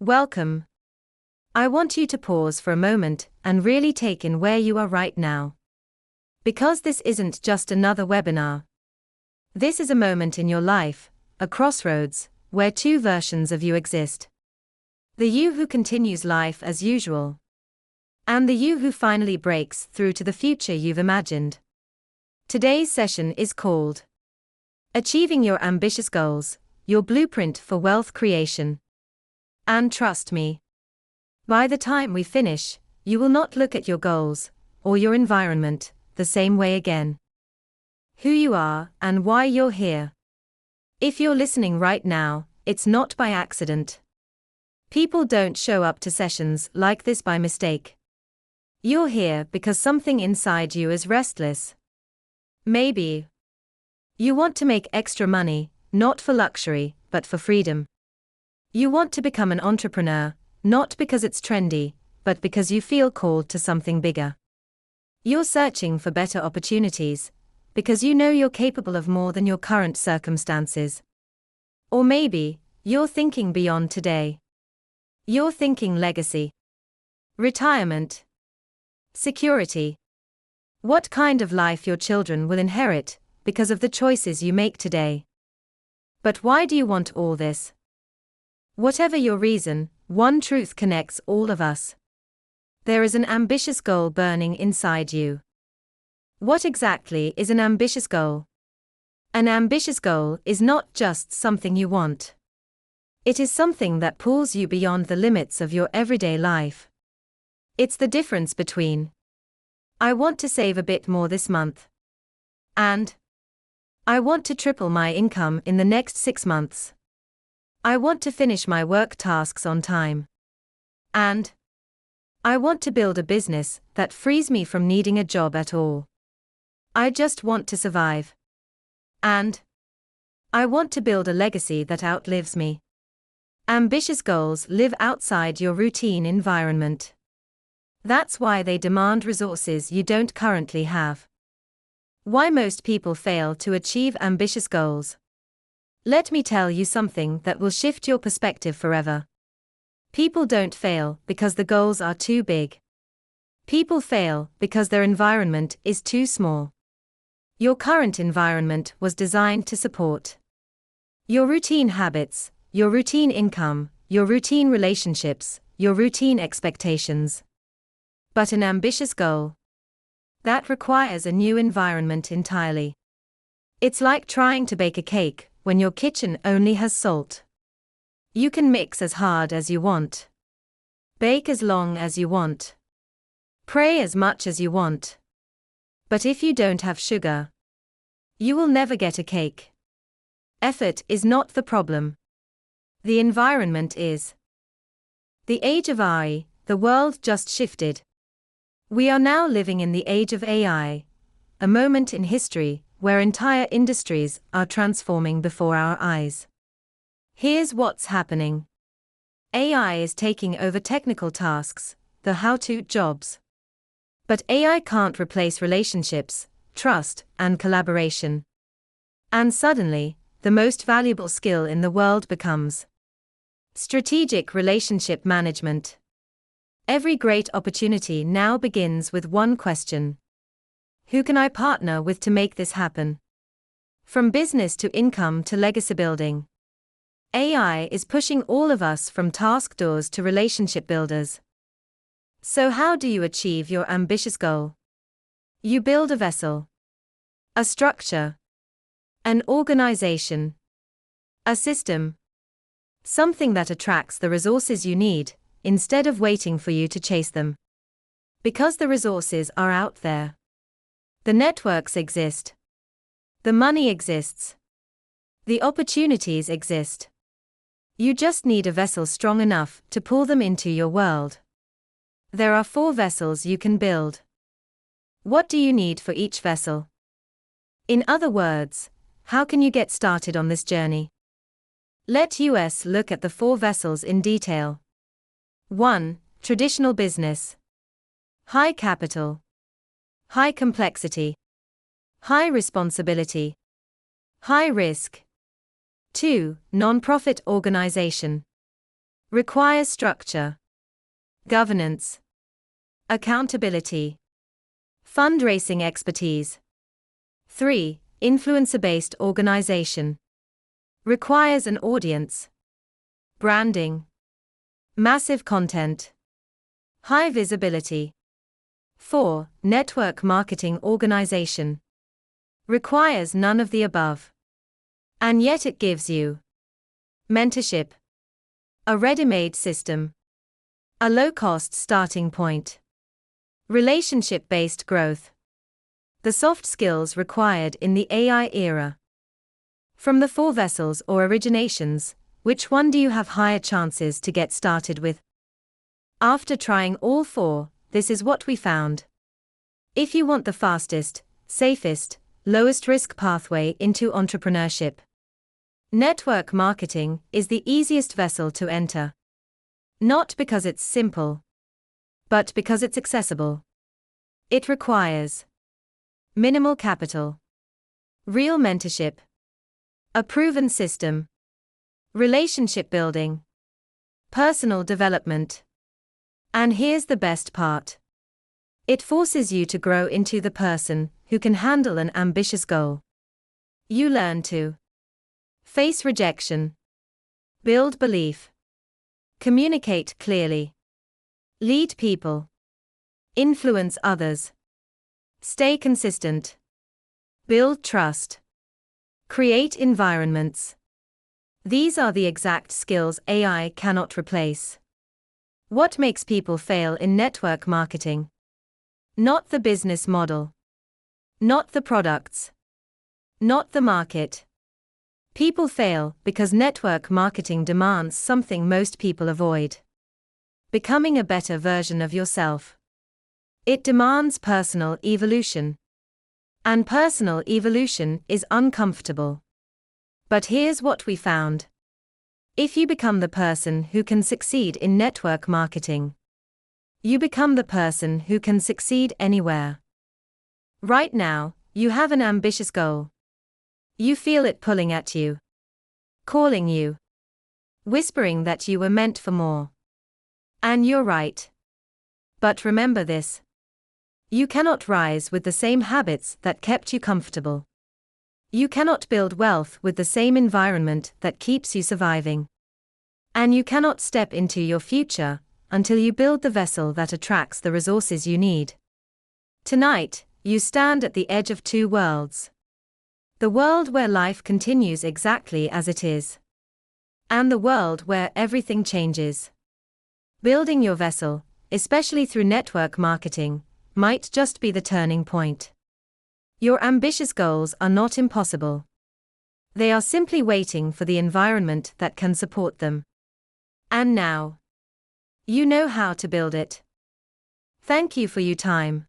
Welcome. I want you to pause for a moment and really take in where you are right now. Because this isn't just another webinar. This is a moment in your life, a crossroads, where two versions of you exist. The you who continues life as usual. And the you who finally breaks through to the future you've imagined. Today's session is called Achieving Your Ambitious Goals, Your Blueprint for Wealth Creation. And trust me, by the time we finish, you will not look at your goals, or your environment, the same way again. Who you are, and why you're here. If you're listening right now, it's not by accident. People don't show up to sessions like this by mistake. You're here because something inside you is restless. Maybe you want to make extra money, not for luxury, but for freedom. You want to become an entrepreneur, not because it's trendy, but because you feel called to something bigger. You're searching for better opportunities, because you know you're capable of more than your current circumstances. Or maybe, you're thinking beyond today. You're thinking legacy. Retirement. Security. What kind of life your children will inherit, because of the choices you make today. But why do you want all this? Whatever your reason, one truth connects all of us. There is an ambitious goal burning inside you. What exactly is an ambitious goal? An ambitious goal is not just something you want. It is something that pulls you beyond the limits of your everyday life. It's the difference between I want to save a bit more this month and I want to triple my income in the next 6 months. I want to finish my work tasks on time. And I want to build a business that frees me from needing a job at all. I just want to survive. And I want to build a legacy that outlives me. Ambitious goals live outside your routine environment. That's why they demand resources you don't currently have. Why most people fail to achieve ambitious goals. Let me tell you something that will shift your perspective forever. People don't fail because the goals are too big. People fail because their environment is too small. Your current environment was designed to support your routine habits, your routine income, your routine relationships, your routine expectations. But an ambitious goal, that requires a new environment entirely. It's like trying to bake a cake when your kitchen only has salt. You can mix as hard as you want. Bake as long as you want. Pray as much as you want. But if you don't have sugar, you will never get a cake. Effort is not the problem. The environment is. The age of AI, the world just shifted. We are now living in the age of AI, a moment in history where entire industries are transforming before our eyes. Here's what's happening. AI is taking over technical tasks, the how-to jobs. But AI can't replace relationships, trust, and collaboration. And suddenly, the most valuable skill in the world becomes strategic relationship management. Every great opportunity now begins with one question. Who can I partner with to make this happen? From business to income to legacy building. AI is pushing all of us from task doers to relationship builders. So how do you achieve your ambitious goal? You build a vessel, a structure, an organization, a system, something that attracts the resources you need, instead of waiting for you to chase them. Because the resources are out there. The networks exist. The money exists. The opportunities exist. You just need a vessel strong enough to pull them into your world. There are 4 vessels you can build. What do you need for each vessel? In other words, how can you get started on this journey? Let us look at the 4 vessels in detail. 1. Traditional business. High capital. High complexity. High responsibility. High risk. 2. Non-profit organization. Requires structure, governance, accountability, fundraising expertise. 3. Influencer-based organization. Requires an audience, branding, massive content, high visibility. 4. Network marketing organization. Requires none of the above. And yet it gives you mentorship, a ready-made system, a low-cost starting point, relationship-based growth, the soft skills required in the AI era. From the 4 vessels or originations, which one do you have higher chances to get started with? After trying all 4, this is what we found. If you want the fastest, safest, lowest risk pathway into entrepreneurship, network marketing is the easiest vessel to enter. Not because it's simple, but because it's accessible. It requires minimal capital, real mentorship, a proven system, relationship building, personal development. And here's the best part. It forces you to grow into the person who can handle an ambitious goal. You learn to face rejection, build belief, communicate clearly, lead people, influence others, stay consistent, build trust, create environments. These are the exact skills AI cannot replace. What makes people fail in network marketing? Not the business model, not the products, not the market. People fail because network marketing demands something most people avoid: becoming a better version of yourself. It demands personal evolution. And personal evolution is uncomfortable. But here's what we found. If you become the person who can succeed in network marketing, you become the person who can succeed anywhere. Right now, you have an ambitious goal. You feel it pulling at you, calling you, whispering that you were meant for more. And you're right. But remember this. You cannot rise with the same habits that kept you comfortable. You cannot build wealth with the same environment that keeps you surviving. And you cannot step into your future until you build the vessel that attracts the resources you need. Tonight, you stand at the edge of 2 worlds. The world where life continues exactly as it is. And the world where everything changes. Building your vessel, especially through network marketing, might just be the turning point. Your ambitious goals are not impossible. They are simply waiting for the environment that can support them. And now, you know how to build it. Thank you for your time.